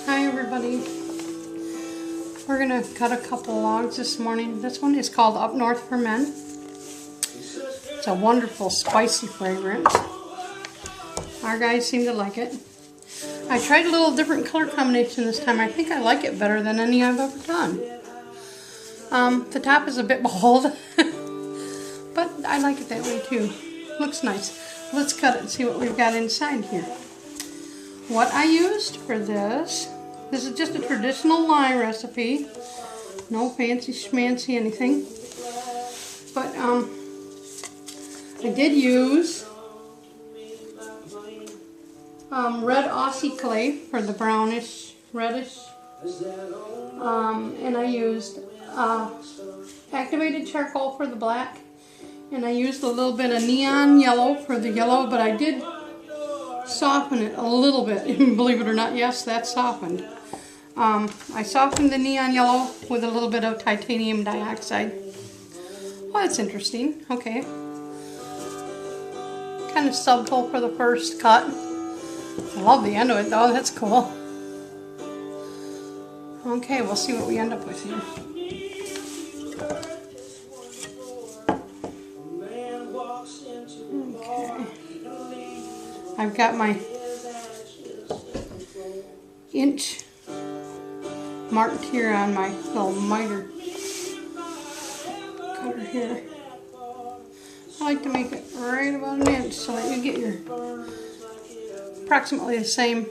Hi everybody. We're going to cut a couple logs this morning. This one is called Up North for Men. It's a wonderful spicy fragrance. Our guys seem to like it. I tried a little different color combination this time. I think I like it better than any I've ever done. The top is a bit bold, but I like it that way too. Looks nice. Let's cut it and see what we've got inside here. What I used for this is just a traditional lye recipe. No fancy schmancy anything. But I did use red Aussie clay for the brownish, reddish. And I used activated charcoal for the black. And I used a little bit of neon yellow for the yellow, but I did soften it a little bit. Believe it or not, yes, that's softened. I softened the neon yellow with a little bit of titanium dioxide. Well, that's interesting. Okay. Kind of subtle for the first cut. I love the end of it though, that's cool. Okay, we'll see what we end up with here. Okay. I've got my inch marked here on my little miter cutter here. I like to make it right about an inch so that you get your approximately the same.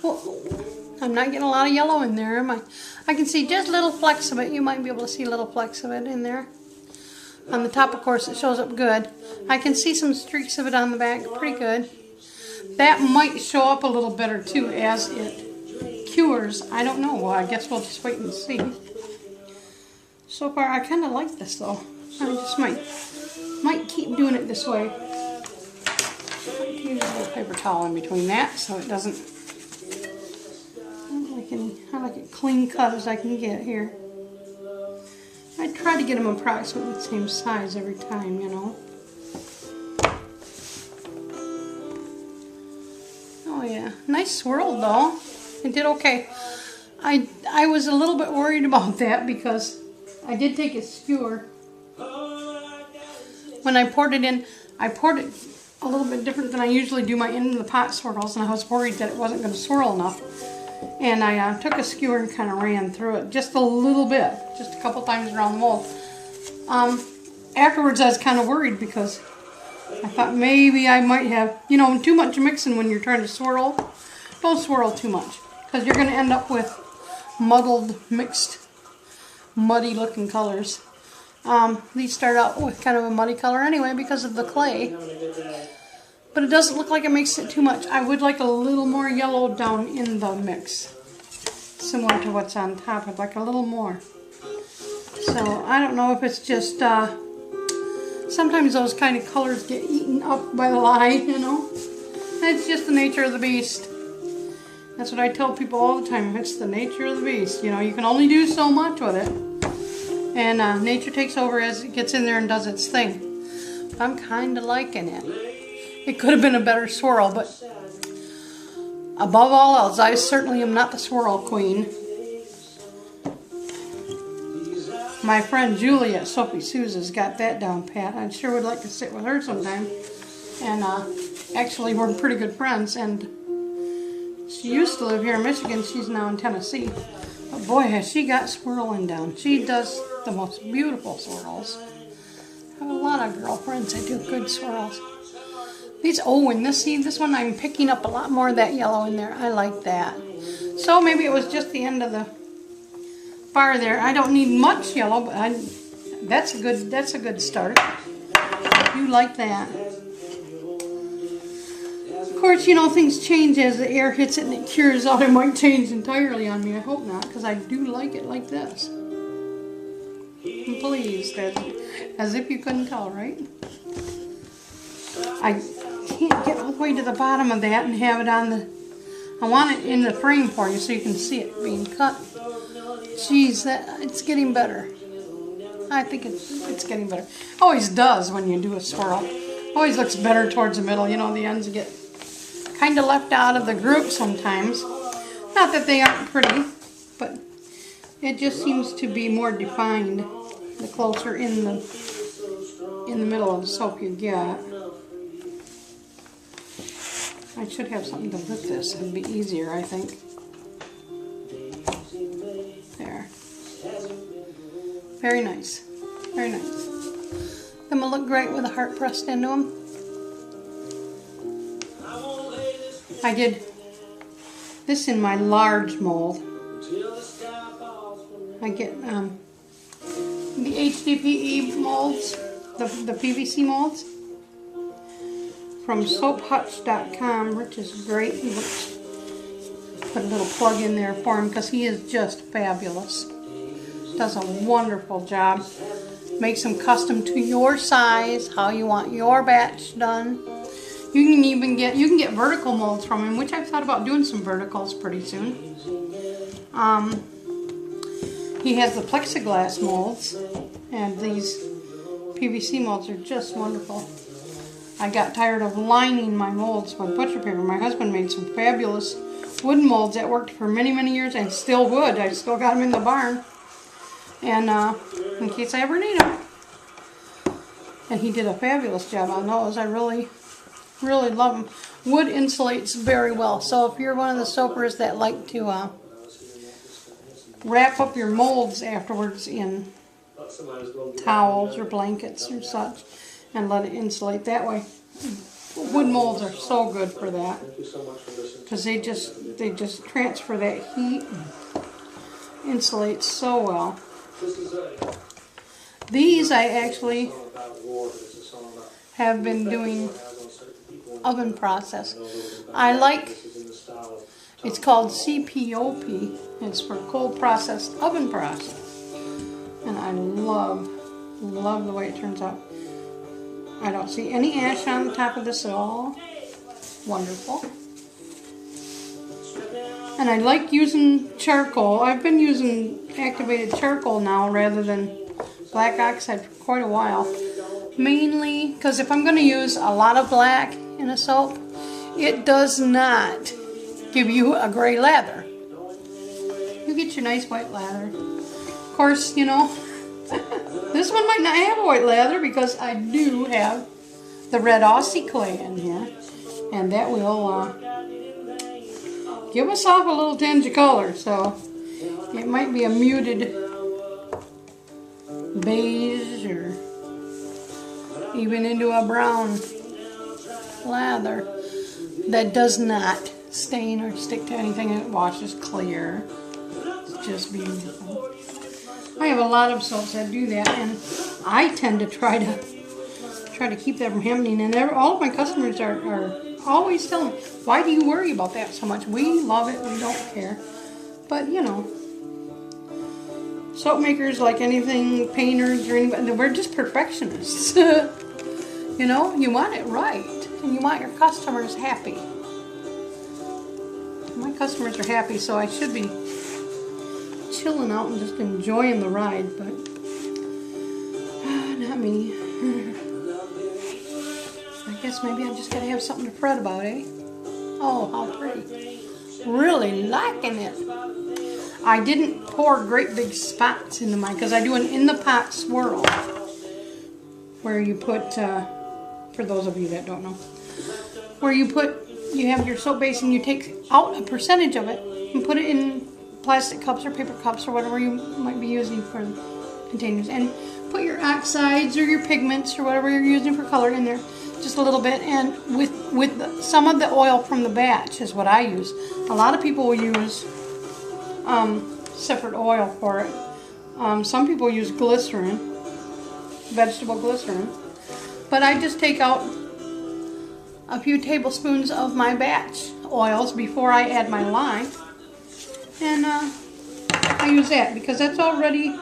Well, I'm not getting a lot of yellow in there, am I? I can see just little flecks of it. You might be able to see little flecks of it in there. On the top, of course, it shows up good. I can see some streaks of it on the back, pretty good. That might show up a little better too as it cures. I don't know. Well, I guess we'll just wait and see. So far, I kind of like this though. I just might keep doing it this way. Use a little paper towel in between that so it doesn't. I like it clean cut as I can get here. I try to get them approximately the same size every time, you know. Oh yeah, nice swirl though. It did okay. I was a little bit worried about that because I did take a skewer. When I poured it in, I poured it a little bit different than I usually do my in the pot swirls, and I was worried that it wasn't going to swirl enough. And I took a skewer and kind of ran through it just a little bit, just a couple times around the mold. Afterwards I was kind of worried because I thought maybe I might have, you know, too much mixing when you're trying to swirl. Don't swirl too much because you're going to end up with muddled, mixed, muddy looking colors. These start out with kind of a muddy color anyway because of the clay. But it doesn't look like it makes it too much. I would like a little more yellow down in the mix. Similar to what's on top. I'd like a little more. So, I don't know if it's just, sometimes those kind of colors get eaten up by the lye, you know. It's just the nature of the beast. That's what I tell people all the time. It's the nature of the beast. You know, you can only do so much with it. And nature takes over as it gets in there and does its thing. But I'm kind of liking it. It could have been a better swirl, but above all else, I certainly am not the swirl queen. My friend Julie at Soapy Sue's has got that down pat. I sure would like to sit with her sometime. And actually, we're pretty good friends. And she used to live here in Michigan. She's now in Tennessee. But boy, has she got swirling down. She does the most beautiful swirls. I have a lot of girlfriends that do good swirls. These, oh, and this one I'm picking up a lot more of that yellow in there. I like that. So maybe it was just the end of the bar there. I don't need much yellow, but that's a good start. I do like that. Of course, you know, things change as the air hits it and it cures out. It might change entirely on me. I hope not, because I do like it like this. I'm pleased, as if you couldn't tell, right? I can't get all the way to the bottom of that and have it on the... I want it in the frame for you so you can see it being cut. Jeez, it's getting better. I think it's getting better. Always does when you do a swirl. Always looks better towards the middle. You know, the ends get kind of left out of the group sometimes. Not that they aren't pretty, but it just seems to be more defined the closer in the middle of the soap you get. I should have something to lift this. It'd be easier, I think. There. Very nice. Very nice. Them will look great with a heart pressed into them. I did this in my large mold. I get the HDPE molds, the PVC molds from SoapHutch.com. Rich is great. Put a little plug in there for him because he is just fabulous. Does a wonderful job. Makes them custom to your size, how you want your batch done. You can even get vertical molds from him, which I've thought about doing some verticals pretty soon. He has the plexiglass molds, and these PVC molds are just wonderful. I got tired of lining my molds with butcher paper. My husband made some fabulous wooden molds that worked for many, many years and still would. I still got them in the barn, and in case I ever need them. And he did a fabulous job on those. I really, really love them. Wood insulates very well. So if you're one of the soapers that like to wrap up your molds afterwards in towels or blankets or such and let it insulate that way, wood molds are so good for that because they just transfer that heat and insulate so well. These I actually have been doing oven process. I like, it's called CPOP. It's for cold processed oven process. And I love the way it turns out. I don't see any ash on the top of this at all. Wonderful. And I like using charcoal. I've been using activated charcoal now rather than black oxide for quite a while. Mainly because if I'm going to use a lot of black in a soap, it does not give you a gray lather. You get your nice white lather. Of course, you know, this one might not have a white lather because I do have the red Aussie clay in here. And that will give us off a little tinge of color. So it might be a muted beige or even into a brown lather that does not stain or stick to anything. It washes clear. It's just beautiful. I have a lot of soaps that do that, and I tend to try to keep that from happening. And all of my customers are always telling me, "Why do you worry about that so much? We love it. We don't care." But you know, soap makers, like anything, painters or anybody, we're just perfectionists. You know, you want it right, and you want your customers happy. My customers are happy, so I should be chilling out and just enjoying the ride, but not me. I guess maybe I just gotta have something to fret about, eh? Oh, how pretty. Really liking it. I didn't pour great big spots into mine because I do an in the pot swirl where you put, for those of you that don't know, where you have your soap base and you take out a percentage of it and put it in plastic cups or paper cups or whatever you might be using for containers, and put your oxides or your pigments or whatever you're using for color in there, just a little bit, and with some of the oil from the batch is what I use. A lot of people will use separate oil for it. Some people use glycerin, vegetable glycerin, but I just take out a few tablespoons of my batch oils before I add my lime, and I use that because that's already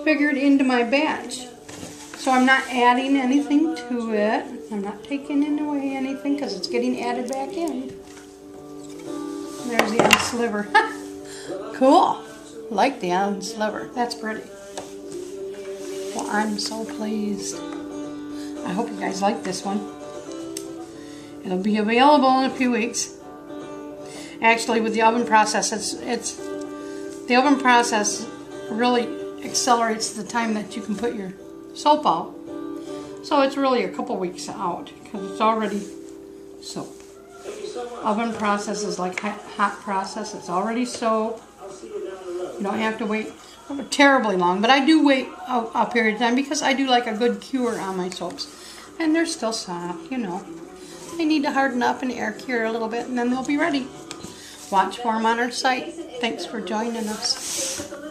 figured into my batch. So I'm not adding anything to it. I'm not taking away anything because it's getting added back in. There's the end sliver. Cool. Like the end sliver. That's pretty. Well, I'm so pleased. I hope you guys like this one. It'll be available in a few weeks. Actually, with the oven process, the oven process really accelerates the time that you can put your soap out. So it's really a couple weeks out because it's already soap. Oven process is like hot process. It's already soap. You don't have to wait terribly long, but I do wait a period of time because I do like a good cure on my soaps. And they're still soft, you know. They need to harden up and air cure a little bit and then they'll be ready. Watch for them on our site. Thanks for joining us.